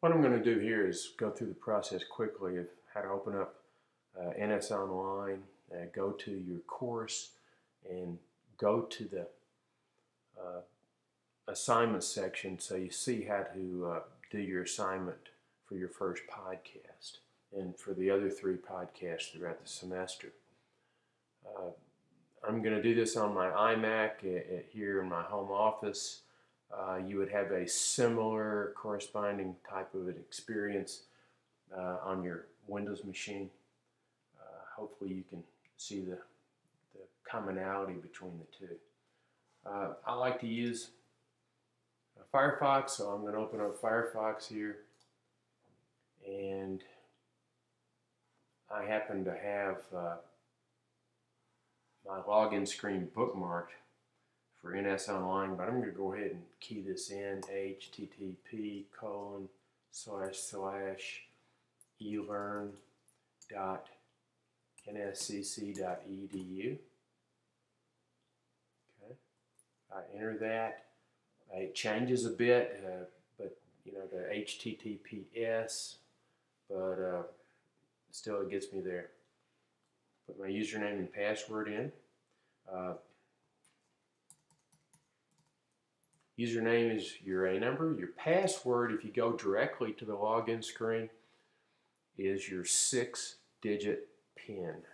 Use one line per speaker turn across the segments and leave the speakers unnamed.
What I'm going to do here is go through the process quickly of how to open up NS Online, go to your course, and go to the uh, assignment section so you see how to do your assignment for your first podcast and for the other 3 podcasts throughout the semester. Uh, I'm going to do this on my iMac here in my home office. You would have a similar corresponding type of an experience on your Windows machine. Hopefully you can see the commonality between the two. I like to use Firefox, so I'm going to open up Firefox here, and I happen to have my login screen bookmarked for NS Online, but I'm going to go ahead and key this in: http://elearn.nscc.edu. Okay, I enter that. It changes a bit, but you know, the HTTPS, but still it gets me there. Put my username and password in. Username is your A number. Your password, if you go directly to the login screen, is your 6-digit PIN.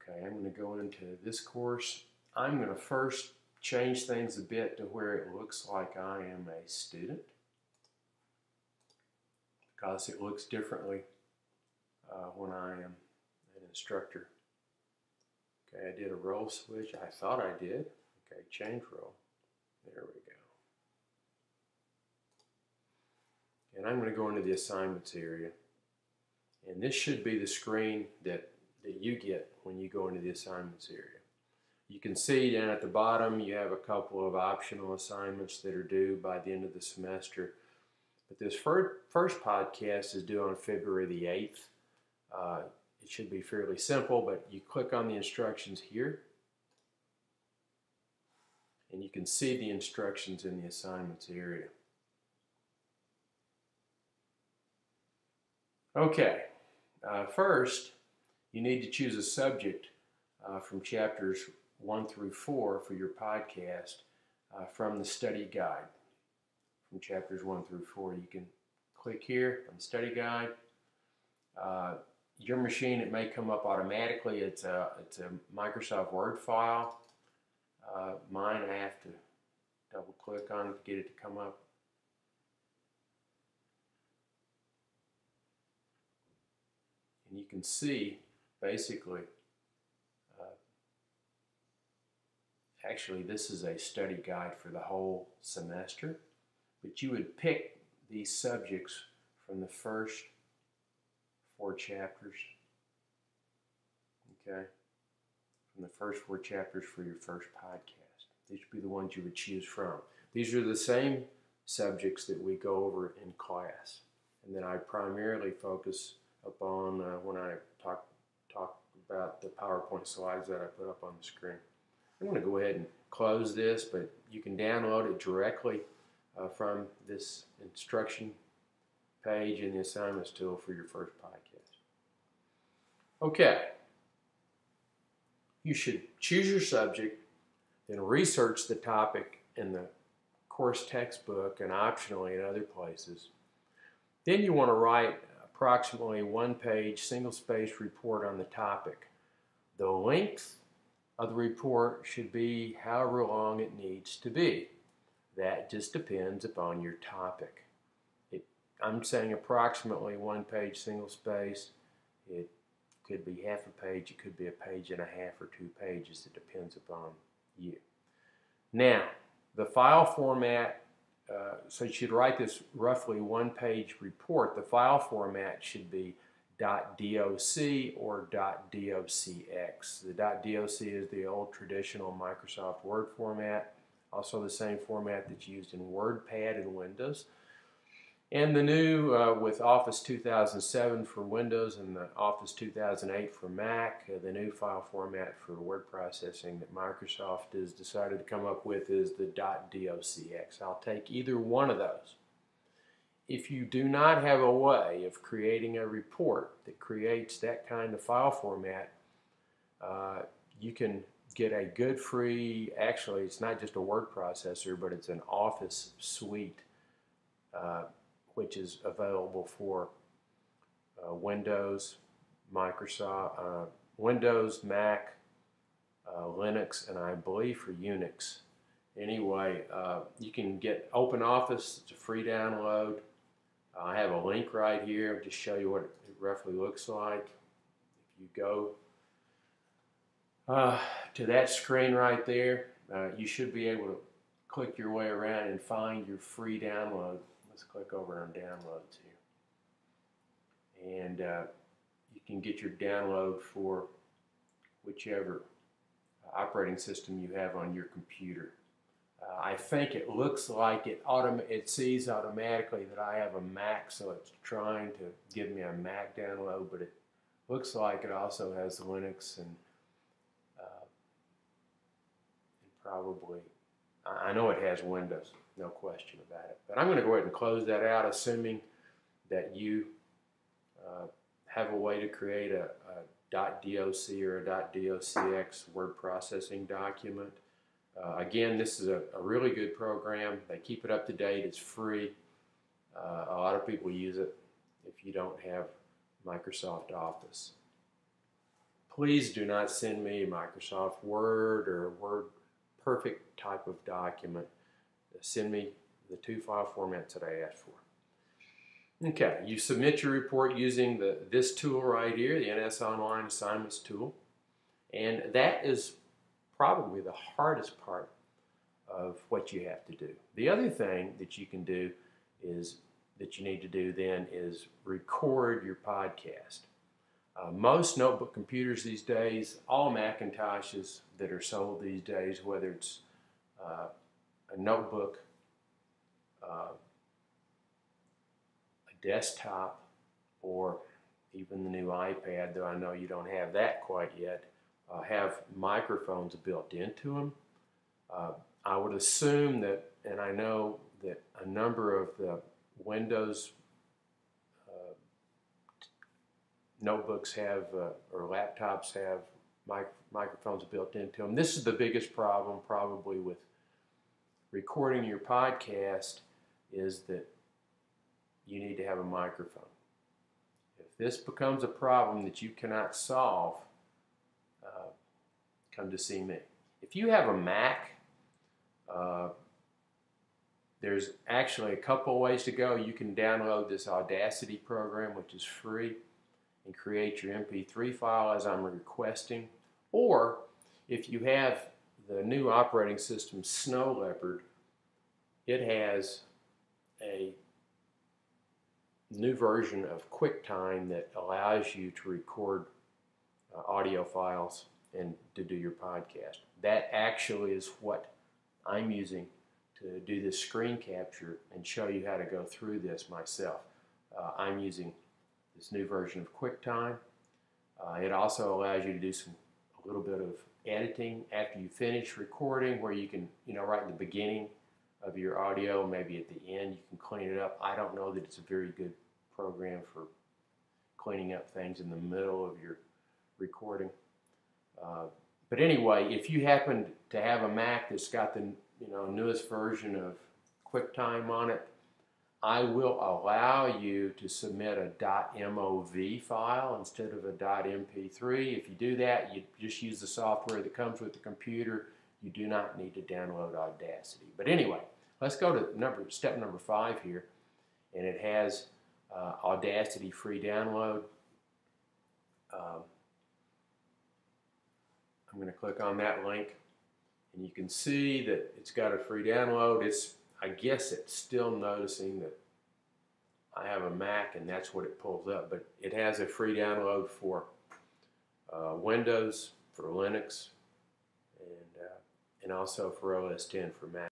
Okay, I'm going to go into this course. I'm going to first change things a bit to where it looks like I am a student, because it looks differently when I am an instructor. Okay, I did a role switch. I thought I did. Okay, change role. There we go. And I'm going to go into the assignments area. And this should be the screen that you get when you go into the assignments area. You can see down at the bottom you have a couple of optional assignments that are due by the end of the semester. But this first podcast is due on February the 8th. It should be fairly simple, but you click on the instructions here, and you can see the instructions in the assignments area. Okay, first you need to choose a subject from chapters 1 through 4 for your podcast from the study guide. From chapters 1 through 4, you can click here on the study guide. Your machine, it may come up automatically. It's a Microsoft Word file. Mine, I have to double click on it to get it to come up. And you can see basically, actually this is a study guide for the whole semester, but you would pick these subjects from the first 4 chapters, okay, from the first 4 chapters for your first podcast. These would be the ones you would choose from. These are the same subjects that we go over in class, and then I primarily focus upon when I talk about the PowerPoint slides that I put up on the screen. I'm going to go ahead and close this, but you can download it directly from this instruction page in the assignments tool for your first podcast. Okay, you should choose your subject, then research the topic in the course textbook and optionally in other places. Then you want to write approximately 1-page single-spaced report on the topic. The length of the report should be however long it needs to be. That just depends upon your topic. I'm saying approximately 1-page single-space. It could be half a page, it could be a page and a half or 2 pages. It depends upon you. Now, the file format, so you should write this roughly 1-page report. The file format should be .doc or .docx. The .doc is the old traditional Microsoft Word format, also the same format that's used in WordPad in Windows. And the new, with Office 2007 for Windows and the Office 2008 for Mac, the new file format for word processing that Microsoft has decided to come up with is the .docx. I'll take either one of those. If you do not have a way of creating a report that creates that kind of file format, you can get a good free, actually it's not just a word processor, but it's an Office suite, which is available for Windows, Microsoft, Windows, Mac, Linux, and I believe for Unix. Anyway, you can get OpenOffice. It's a free download. I have a link right here to show you what it roughly looks like. If you go to that screen right there, you should be able to click your way around and find your free download. Let's click over on downloads here. And you can get your download for whichever operating system you have on your computer. I think it looks like it sees automatically that I have a Mac, so it's trying to give me a Mac download, but it looks like it also has Linux and probably, I know it has Windows, no question about it. But I'm going to go ahead and close that out, assuming that you have a way to create a .doc or a .docx word processing document. Again, this is a really good program. They keep it up to date. It's free. A lot of people use it if you don't have Microsoft Office. Please do not send me Microsoft Word or Word Perfect type of document. Send me the two file formats that I asked for. Okay, you submit your report using this tool right here, the NS Online Assignments tool, and that is probably the hardest part of what you have to do. The other thing that you can do is that you need to do then is record your podcast. Most notebook computers these days, all Macintoshes that are sold these days, whether it's a notebook, a desktop, or even the new iPad, though I know you don't have that quite yet, have microphones built into them. I would assume that, and I know that a number of the Windows notebooks have, or laptops have microphones built into them. This is the biggest problem probably with recording your podcast, is that you need to have a microphone. If this becomes a problem that you cannot solve, come to see me. If you have a Mac, there's actually a couple ways to go. You can download this Audacity program, which is free, and create your MP3 file as I'm requesting. Or if you have the new operating system Snow Leopard, it has a new version of QuickTime that allows you to record audio files and to do your podcast. That actually is what I'm using to do this screen capture and show you how to go through this myself. I'm using this new version of QuickTime. It also allows you to do a little bit of editing after you finish recording, where you can, right in the beginning of your audio, maybe at the end, you can clean it up. I don't know that it's a very good program for cleaning up things in the middle of your recording. But anyway, if you happen to have a Mac that's got the newest version of QuickTime on it, I will allow you to submit a .mov file instead of a .mp3. If you do that, you just use the software that comes with the computer. You do not need to download Audacity. But anyway, let's go to step number 5 here, and it has Audacity free download. I'm going to click on that link, and you can see that it's got a free download. I guess it's still noticing that I have a Mac, and that's what it pulls up. But it has a free download for Windows, for Linux, and also for OS X for Mac.